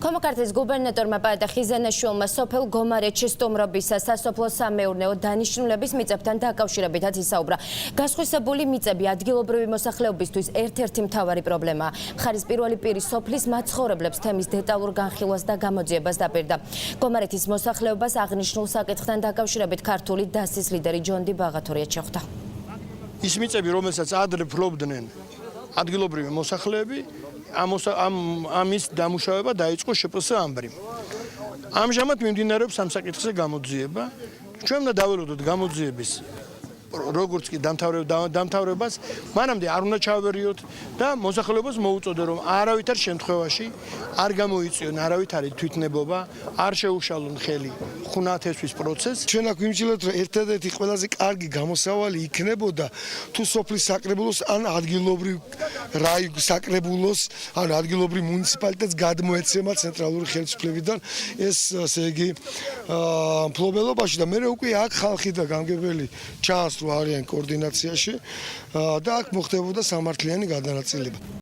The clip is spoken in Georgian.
ქომოქართლის გუბერნატორმა პაეტ ხიზანაშვილმა სოფელ გომარეთში სტუმრობისა სასოფლო სამეურნეო დანიშნულების მიწებთან დაკავშირებითაც ისაუბრა. გასხვისებული მიწები ადგილობრივი მოსახლეობისთვის ერთ-ერთი მთავარი პრობლემაა. მხარის პირველი პირი სოფლის მაცხოვრებლებს თემის დეტალურ განხილვას და გამოძიებას დაპირდა. გომარეთის მოსახლეობას აღნიშნულ საკითხთან დაკავშირებით ქართული დასის ლიდერი ჯონდი ბაღათორია შეხვდა. ის მიწები, რომელსაც ადრე ფლობდნენ ადგილობრივი მოსახლეები, ამის დამუშავება დაიწყო შპს ამბრიმ. ამჟამად მიმდინარეობს ამ საკითხზე გამოძიება. ჩვენ უნდა დაველოდოთ გამოძიების როგორც კი დამთავრებას, მანამდე არ უნდა ჩავერიოთ და მოსახლეობას მოუწოდე, რომ არავითარ შემთხვევაში არ გამოიწვიონ არავითარი თვითნებობა, არ შეუშალონ ხელი ხუნათესვის პროცესს. ჩვენ აქ ვიმჯილოთ, რომ ერთადერთი ყველაზე კარგი გამოსავალი იქნებოდა თუ სოფლის საკრებულოს ან ადგილობრივ საკრებულოს, ან ადგილობრივ მუნიციპალიტეტს გადმოეცემა ცენტრალური ხელისუფლებიდან ეს, ასე იგი, მფლობელობაში და მე უკვე აქ ხალხი და გამგებელი ჩანს, რომ არიან კოორდინაციაში და აქ მოხდებოდა სამართლიანი გადანაწილება.